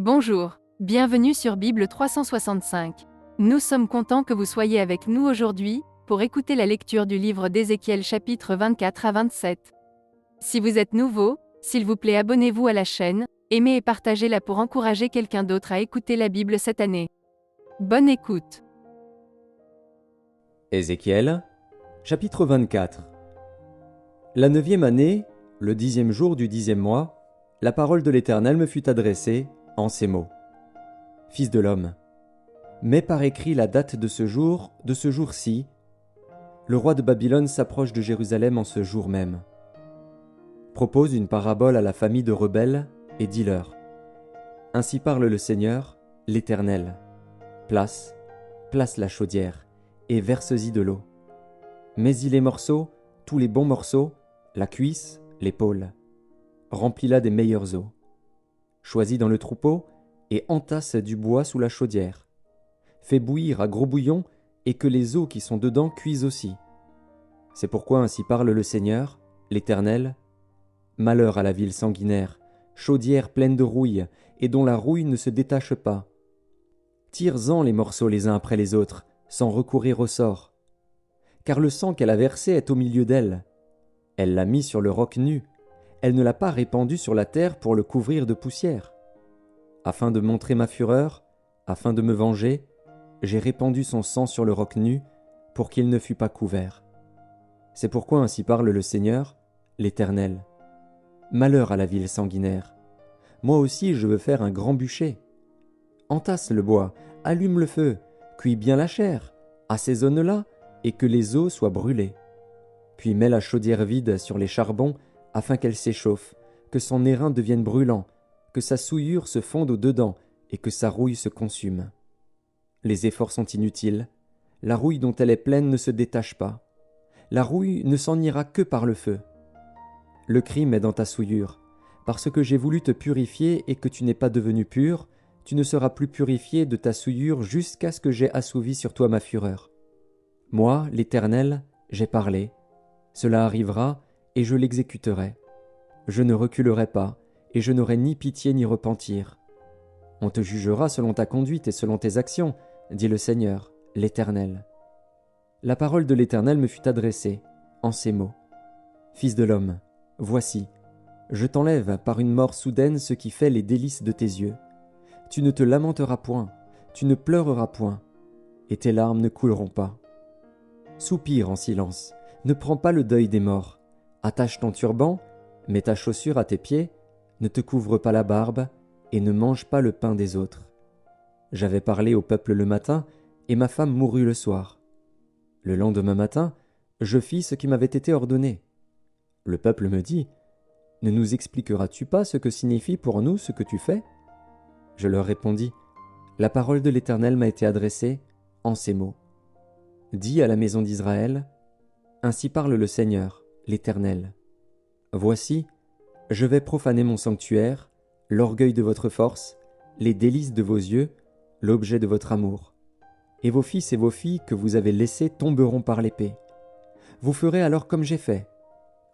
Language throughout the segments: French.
Bonjour, bienvenue sur Bible 365. Nous sommes contents que vous soyez avec nous aujourd'hui, pour écouter la lecture du livre d'Ézéchiel chapitre 24 à 27. Si vous êtes nouveau, s'il vous plaît abonnez-vous à la chaîne, aimez et partagez-la pour encourager quelqu'un d'autre à écouter la Bible cette année. Bonne écoute. Ézéchiel, chapitre 24. La 9e année, le 10e jour du 10e mois, la parole de l'Éternel me fut adressée en ces mots. Fils de l'homme, mets par écrit la date de ce jour-ci. Le roi de Babylone s'approche de Jérusalem en ce jour même. Propose une parabole à la famille de rebelles et dis-leur. Ainsi parle le Seigneur, l'Éternel. Place la chaudière, et verse-y de l'eau. Mets-y les morceaux, tous les bons morceaux, la cuisse, l'épaule. Remplis-la des meilleures eaux. Choisis dans le troupeau, et entasse du bois sous la chaudière. Fais bouillir à gros bouillon, et que les eaux qui sont dedans cuisent aussi. C'est pourquoi ainsi parle le Seigneur, l'Éternel. Malheur à la ville sanguinaire, chaudière pleine de rouille, et dont la rouille ne se détache pas. Tire-en les morceaux les uns après les autres, sans recourir au sort. Car le sang qu'elle a versé est au milieu d'elle. Elle l'a mis sur le roc nu, elle ne l'a pas répandu sur la terre pour le couvrir de poussière. Afin de montrer ma fureur, afin de me venger, j'ai répandu son sang sur le roc nu, pour qu'il ne fût pas couvert. C'est pourquoi ainsi parle le Seigneur, l'Éternel. Malheur à la ville sanguinaire. Moi aussi je veux faire un grand bûcher. Entasse le bois, allume le feu, cuis bien la chair, assaisonne-la, et que les eaux soient brûlées. Puis mets la chaudière vide sur les charbons, afin qu'elle s'échauffe, que son airain devienne brûlant, que sa souillure se fonde au-dedans, et que sa rouille se consume. Les efforts sont inutiles, la rouille dont elle est pleine ne se détache pas. La rouille ne s'en ira que par le feu. Le crime est dans ta souillure, parce que j'ai voulu te purifier et que tu n'es pas devenu pur, tu ne seras plus purifié de ta souillure jusqu'à ce que j'aie assouvi sur toi ma fureur. Moi, l'Éternel, j'ai parlé. Cela arrivera, et je l'exécuterai. Je ne reculerai pas, et je n'aurai ni pitié ni repentir. On te jugera selon ta conduite et selon tes actions, dit le Seigneur, l'Éternel. La parole de l'Éternel me fut adressée, en ces mots. Fils de l'homme, voici, je t'enlève par une mort soudaine ce qui fait les délices de tes yeux. Tu ne te lamenteras point, tu ne pleureras point, et tes larmes ne couleront pas. Soupire en silence, ne prends pas le deuil des morts. Attache ton turban, mets ta chaussure à tes pieds, ne te couvre pas la barbe, et ne mange pas le pain des autres. J'avais parlé au peuple le matin, et ma femme mourut le soir. Le lendemain matin, je fis ce qui m'avait été ordonné. Le peuple me dit, « Ne nous expliqueras-tu pas ce que signifie pour nous ce que tu fais ?» Je leur répondis, « La parole de l'Éternel m'a été adressée en ces mots. Dis à la maison d'Israël, ainsi parle le Seigneur, l'Éternel. Voici, je vais profaner mon sanctuaire, l'orgueil de votre force, les délices de vos yeux, l'objet de votre amour. Et vos fils et vos filles que vous avez laissés tomberont par l'épée. Vous ferez alors comme j'ai fait.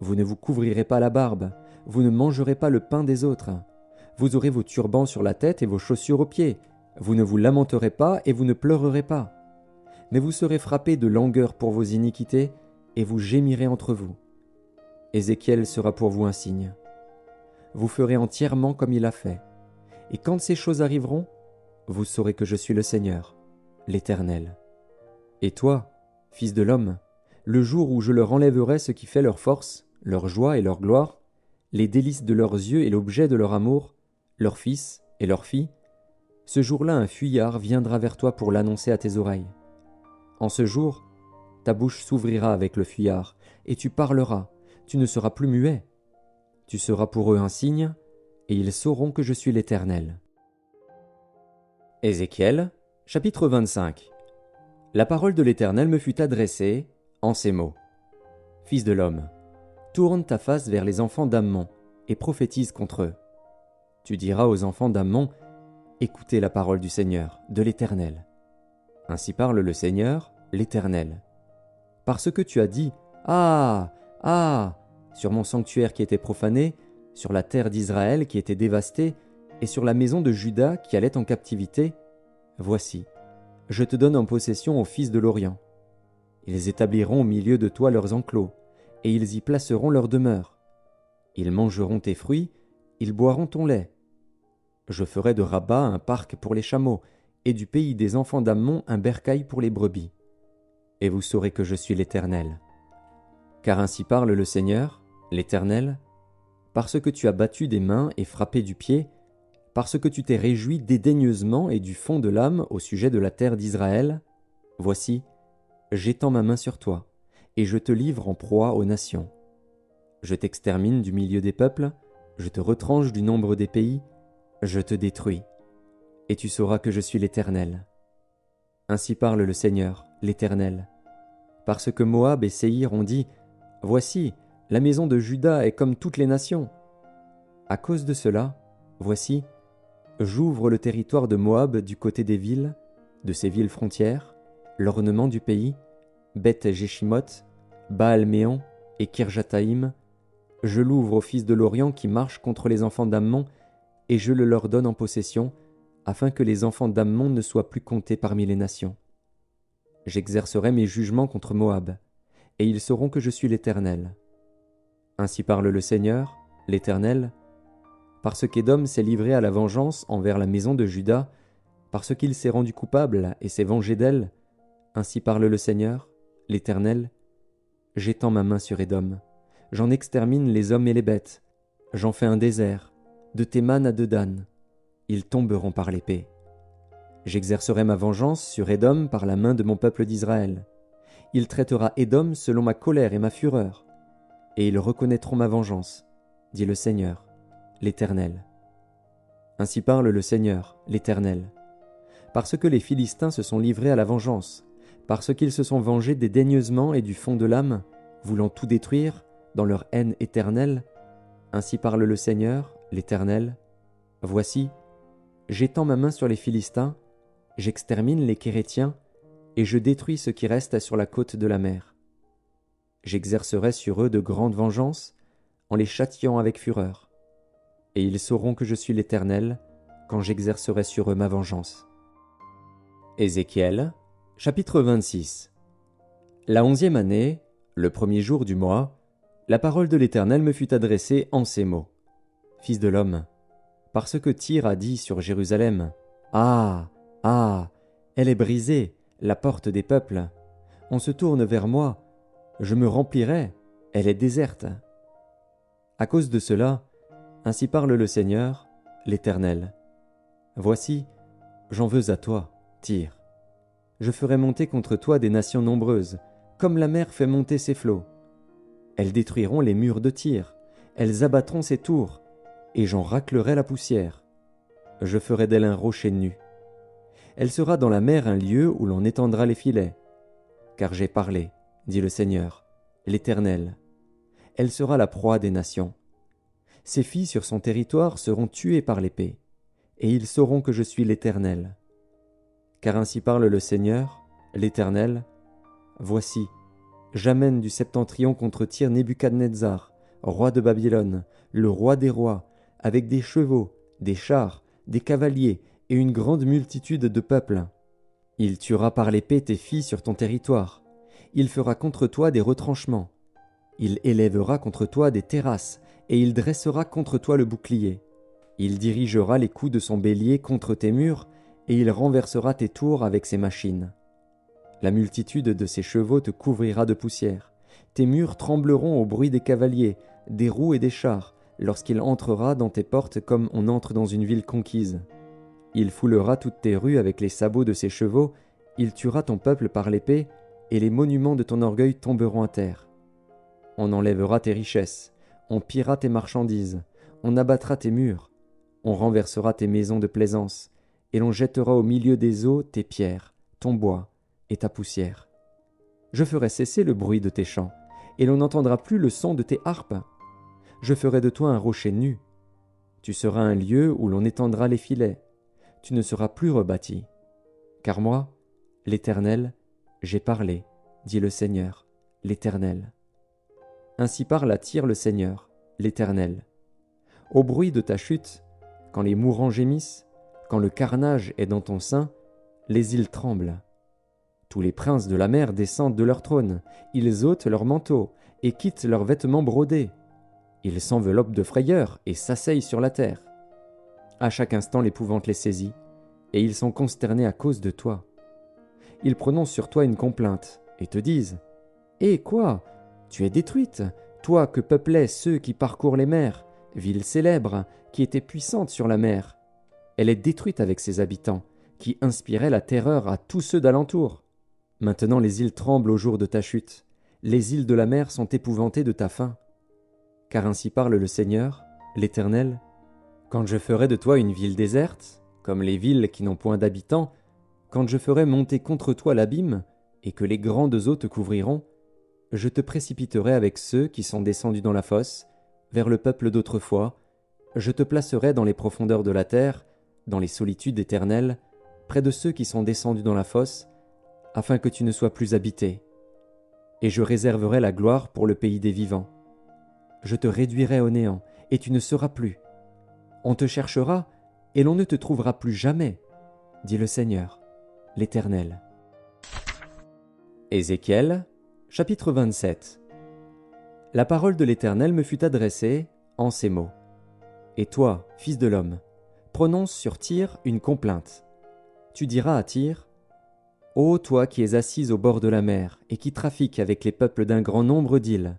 Vous ne vous couvrirez pas la barbe, vous ne mangerez pas le pain des autres. Vous aurez vos turbans sur la tête et vos chaussures aux pieds. Vous ne vous lamenterez pas et vous ne pleurerez pas. Mais vous serez frappés de langueur pour vos iniquités, et vous gémirez entre vous. Ézéchiel sera pour vous un signe. Vous ferez entièrement comme il a fait. Et quand ces choses arriveront, vous saurez que je suis le Seigneur, l'Éternel. Et toi, fils de l'homme, le jour où je leur enlèverai ce qui fait leur force, leur joie et leur gloire, les délices de leurs yeux et l'objet de leur amour, leurs fils et leurs filles, ce jour-là un fuyard viendra vers toi pour l'annoncer à tes oreilles. En ce jour, ta bouche s'ouvrira avec le fuyard, et tu parleras, tu ne seras plus muet. Tu seras pour eux un signe, et ils sauront que je suis l'Éternel. Ézéchiel, chapitre 25. La parole de l'Éternel me fut adressée en ces mots. Fils de l'homme, tourne ta face vers les enfants d'Ammon, et prophétise contre eux. Tu diras aux enfants d'Ammon, écoutez la parole du Seigneur, de l'Éternel. Ainsi parle le Seigneur, l'Éternel. Parce que tu as dit « Ah, ah !» sur mon sanctuaire qui était profané, sur la terre d'Israël qui était dévastée, et sur la maison de Juda qui allait en captivité, voici, je te donne en possession aux fils de l'Orient. Ils établiront au milieu de toi leurs enclos, et ils y placeront leur demeure. Ils mangeront tes fruits, ils boiront ton lait. Je ferai de Rabat un parc pour les chameaux, et du pays des enfants d'Ammon un bercail pour les brebis. Et vous saurez que je suis l'Éternel. Car ainsi parle le Seigneur, l'Éternel, parce que tu as battu des mains et frappé du pied, parce que tu t'es réjoui dédaigneusement et du fond de l'âme au sujet de la terre d'Israël, voici, j'étends ma main sur toi, et je te livre en proie aux nations. Je t'extermine du milieu des peuples, je te retranche du nombre des pays, je te détruis, et tu sauras que je suis l'Éternel. Ainsi parle le Seigneur, l'Éternel. Parce que Moab et Séhir ont dit, « Voici, la maison de Juda est comme toutes les nations. » À cause de cela, voici, j'ouvre le territoire de Moab du côté des villes, de ses villes frontières, l'ornement du pays, Beth-Jéchimoth, Baal-Méon et Kirjataïm. Je l'ouvre aux fils de l'Orient qui marchent contre les enfants d'Ammon, et je le leur donne en possession, afin que les enfants d'Ammon ne soient plus comptés parmi les nations. J'exercerai mes jugements contre Moab, et ils sauront que je suis l'Éternel. Ainsi parle le Seigneur, l'Éternel, parce qu'Édom s'est livré à la vengeance envers la maison de Juda, parce qu'il s'est rendu coupable et s'est vengé d'elle, ainsi parle le Seigneur, l'Éternel, j'étends ma main sur Édom, j'en extermine les hommes et les bêtes, j'en fais un désert, de Théman à Dedan, ils tomberont par l'épée. J'exercerai ma vengeance sur Édom par la main de mon peuple d'Israël. Il traitera Édom selon ma colère et ma fureur, et ils reconnaîtront ma vengeance, dit le Seigneur, l'Éternel. Ainsi parle le Seigneur, l'Éternel. Parce que les Philistins se sont livrés à la vengeance, parce qu'ils se sont vengés dédaigneusement et du fond de l'âme, voulant tout détruire, dans leur haine éternelle, ainsi parle le Seigneur, l'Éternel. Voici, j'étends ma main sur les Philistins, j'extermine les Kérétiens, et je détruis ce qui reste sur la côte de la mer. J'exercerai sur eux de grandes vengeances, en les châtiant avec fureur. Et ils sauront que je suis l'Éternel, quand j'exercerai sur eux ma vengeance. Ézéchiel, chapitre 26. La 11e année, le premier jour du mois, la parole de l'Éternel me fut adressée en ces mots. Fils de l'homme, parce que Tyr a dit sur Jérusalem, « Ah, ah, elle est brisée, la porte des peuples. On se tourne vers moi, je me remplirai, elle est déserte. » À cause de cela, ainsi parle le Seigneur, l'Éternel. Voici, j'en veux à toi, Tyr. Je ferai monter contre toi des nations nombreuses, comme la mer fait monter ses flots. Elles détruiront les murs de Tyr, elles abattront ses tours, et j'en raclerai la poussière. Je ferai d'elle un rocher nu. Elle sera dans la mer un lieu où l'on étendra les filets. Car j'ai parlé, dit le Seigneur, l'Éternel. Elle sera la proie des nations. Ses filles sur son territoire seront tuées par l'épée, et ils sauront que je suis l'Éternel. Car ainsi parle le Seigneur, l'Éternel. Voici, j'amène du septentrion contre Tyr Nebuchadnezzar, roi de Babylone, le roi des rois, avec des chevaux, des chars, des cavaliers et une grande multitude de peuples. Il tuera par l'épée tes filles sur ton territoire. Il fera contre toi des retranchements. Il élèvera contre toi des terrasses, et il dressera contre toi le bouclier. Il dirigera les coups de son bélier contre tes murs, et il renversera tes tours avec ses machines. La multitude de ses chevaux te couvrira de poussière. Tes murs trembleront au bruit des cavaliers, des roues et des chars, lorsqu'il entrera dans tes portes comme on entre dans une ville conquise. Il foulera toutes tes rues avec les sabots de ses chevaux, il tuera ton peuple par l'épée, et les monuments de ton orgueil tomberont à terre. On enlèvera tes richesses, on pillera tes marchandises, on abattra tes murs, on renversera tes maisons de plaisance, et l'on jettera au milieu des eaux tes pierres, ton bois et ta poussière. Je ferai cesser le bruit de tes chants, et l'on n'entendra plus le son de tes harpes. Je ferai de toi un rocher nu. Tu seras un lieu où l'on étendra les filets. Tu ne seras plus rebâti. Car moi, l'Éternel, j'ai parlé, dit le Seigneur, l'Éternel. Ainsi parle à Tyr le Seigneur, l'Éternel. Au bruit de ta chute, quand les mourants gémissent, quand le carnage est dans ton sein, les îles tremblent. Tous les princes de la mer descendent de leur trône, ils ôtent leurs manteaux et quittent leurs vêtements brodés. Ils s'enveloppent de frayeur et s'asseyent sur la terre. À chaque instant l'épouvante les saisit, et ils sont consternés à cause de toi. Ils prononcent sur toi une complainte, et te disent « Eh quoi ? Tu es détruite, toi que peuplaient ceux qui parcourent les mers, ville célèbre, qui était puissante sur la mer. Elle est détruite avec ses habitants, qui inspiraient la terreur à tous ceux d'alentour. Maintenant les îles tremblent au jour de ta chute, les îles de la mer sont épouvantées de ta fin. Car ainsi parle le Seigneur, l'Éternel. Quand je ferai de toi une ville déserte, comme les villes qui n'ont point d'habitants, quand je ferai monter contre toi l'abîme, et que les grandes eaux te couvriront, je te précipiterai avec ceux qui sont descendus dans la fosse, vers le peuple d'autrefois, je te placerai dans les profondeurs de la terre, dans les solitudes éternelles, près de ceux qui sont descendus dans la fosse, afin que tu ne sois plus habité. Et je réserverai la gloire pour le pays des vivants. Je te réduirai au néant, et tu ne seras plus. On te cherchera, et l'on ne te trouvera plus jamais, dit le Seigneur, l'Éternel. Ézéchiel, chapitre 27. La parole de l'Éternel me fut adressée en ces mots. Et toi, fils de l'homme, prononce sur Tyr une complainte. Tu diras à Tyr, « Ô toi qui es assise au bord de la mer et qui trafiques avec les peuples d'un grand nombre d'îles. »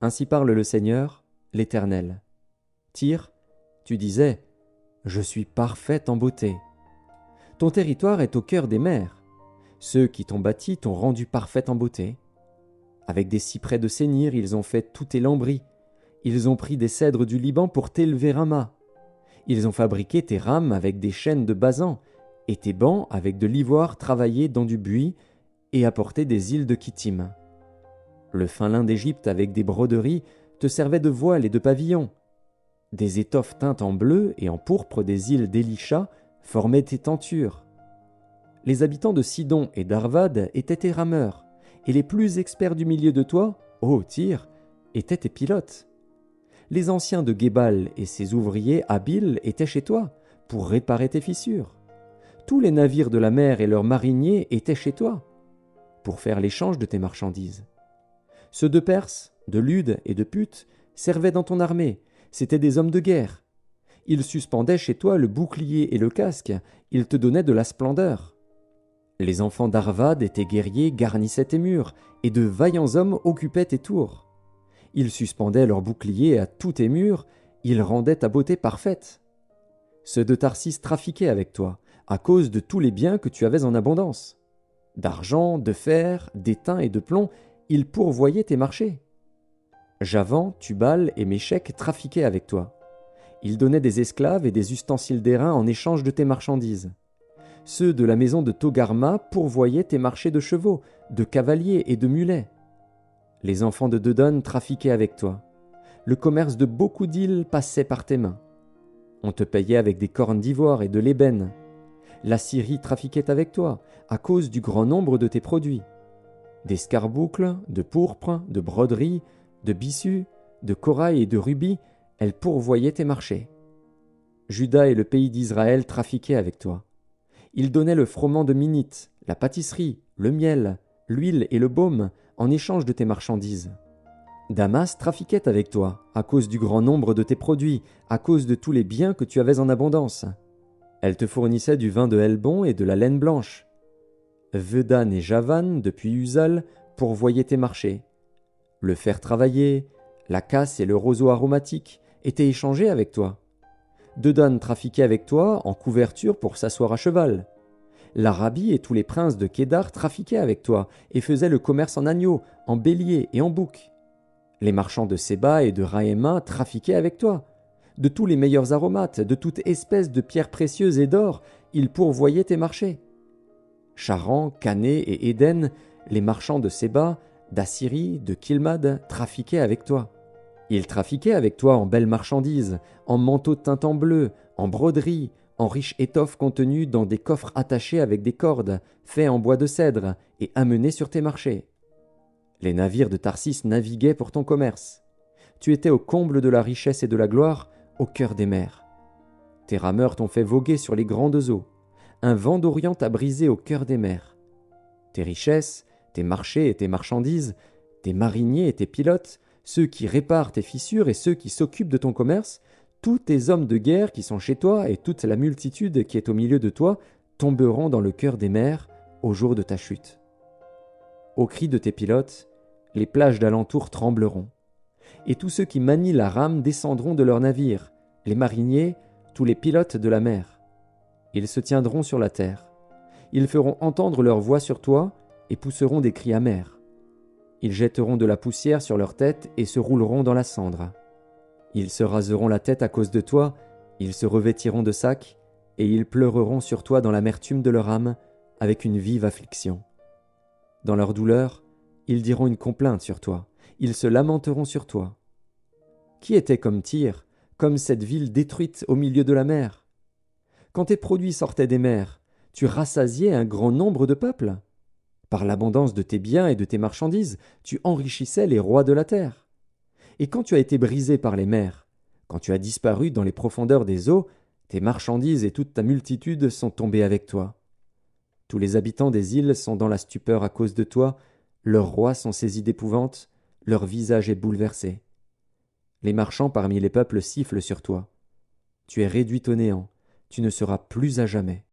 Ainsi parle le Seigneur, l'Éternel. Tyr, tu disais, « Je suis parfaite en beauté. » Ton territoire est au cœur des mers. Ceux qui t'ont bâti t'ont rendu parfaite en beauté. Avec des cyprès de Sénir, ils ont fait tout tes lambris. Ils ont pris des cèdres du Liban pour t'élever un mât. Ils ont fabriqué tes rames avec des chênes de Basan, et tes bancs avec de l'ivoire travaillé dans du buis, et apporté des îles de Kittim. Le fin lin d'Égypte avec des broderies te servait de voile et de pavillon. Des étoffes teintes en bleu et en pourpre des îles d'Élisha formaient tes tentures. Les habitants de Sidon et d'Arvad étaient tes rameurs, et les plus experts du milieu de toi, ô Tyr, étaient tes pilotes. Les anciens de Guébal et ses ouvriers habiles étaient chez toi pour réparer tes fissures. Tous les navires de la mer et leurs mariniers étaient chez toi pour faire l'échange de tes marchandises. Ceux de Perse, de Lude et de Put servaient dans ton armée, c'étaient des hommes de guerre. Ils suspendaient chez toi le bouclier et le casque, ils te donnaient de la splendeur. Les enfants d'Arvad et tes guerriers garnissaient tes murs, et de vaillants hommes occupaient tes tours. Ils suspendaient leurs boucliers à tous tes murs, ils rendaient ta beauté parfaite. Ceux de Tarsis trafiquaient avec toi, à cause de tous les biens que tu avais en abondance. D'argent, de fer, d'étain et de plomb, ils pourvoyaient tes marchés. Javan, Tubal et Méchec trafiquaient avec toi. Ils donnaient des esclaves et des ustensiles d'airain en échange de tes marchandises. Ceux de la maison de Togarma pourvoyaient tes marchés de chevaux, de cavaliers et de mulets. Les enfants de Dedon trafiquaient avec toi. Le commerce de beaucoup d'îles passait par tes mains. On te payait avec des cornes d'ivoire et de l'ébène. La Syrie trafiquait avec toi, à cause du grand nombre de tes produits. D'escarboucles, de pourpre, de broderies, de bissus, de corail et de rubis, elle pourvoyait tes marchés. Juda et le pays d'Israël trafiquaient avec toi. Ils donnaient le froment de Minite, la pâtisserie, le miel, l'huile et le baume en échange de tes marchandises. Damas trafiquait avec toi, à cause du grand nombre de tes produits, à cause de tous les biens que tu avais en abondance. Elle te fournissait du vin de Helbon et de la laine blanche. Vedan et Javan, depuis Uzal, pourvoyaient tes marchés. Le fer travaillé, la casse et le roseau aromatique étaient échangés avec toi. Dedan trafiquait avec toi en couverture pour s'asseoir à cheval. L'Arabie et tous les princes de Kédar trafiquaient avec toi et faisaient le commerce en agneaux, en béliers et en boucs. Les marchands de Séba et de Raïma trafiquaient avec toi. De tous les meilleurs aromates, de toute espèce de pierres précieuses et d'or, ils pourvoyaient tes marchés. Charan, Cané et Éden, les marchands de Séba, d'Assyrie, de Kilmad, trafiquaient avec toi. Ils trafiquaient avec toi en belles marchandises, en manteaux teints en bleu, en broderies, en riches étoffes contenues dans des coffres attachés avec des cordes, faits en bois de cèdre et amenés sur tes marchés. Les navires de Tarsis naviguaient pour ton commerce. Tu étais au comble de la richesse et de la gloire, au cœur des mers. Tes rameurs t'ont fait voguer sur les grandes eaux. Un vent d'Orient t'a brisé au cœur des mers. Tes richesses, tes marchés et tes marchandises, tes mariniers et tes pilotes, ceux qui réparent tes fissures et ceux qui s'occupent de ton commerce, tous tes hommes de guerre qui sont chez toi et toute la multitude qui est au milieu de toi tomberont dans le cœur des mers au jour de ta chute. Au cri de tes pilotes, les plages d'alentour trembleront. Et tous ceux qui manient la rame descendront de leurs navires, les mariniers, tous les pilotes de la mer. Ils se tiendront sur la terre. Ils feront entendre leur voix sur toi et pousseront des cris amers. Ils jetteront de la poussière sur leur tête et se rouleront dans la cendre. Ils se raseront la tête à cause de toi, ils se revêtiront de sacs, et ils pleureront sur toi dans l'amertume de leur âme, avec une vive affliction. Dans leur douleur, ils diront une complainte sur toi, ils se lamenteront sur toi. Qui était comme Tyr, comme cette ville détruite au milieu de la mer? Quand tes produits sortaient des mers, tu rassasiais un grand nombre de peuples. Par l'abondance de tes biens et de tes marchandises, tu enrichissais les rois de la terre. Et quand tu as été brisé par les mers, quand tu as disparu dans les profondeurs des eaux, tes marchandises et toute ta multitude sont tombées avec toi. Tous les habitants des îles sont dans la stupeur à cause de toi, leurs rois sont saisis d'épouvante, leur visage est bouleversé. Les marchands parmi les peuples sifflent sur toi. Tu es réduit au néant, tu ne seras plus à jamais.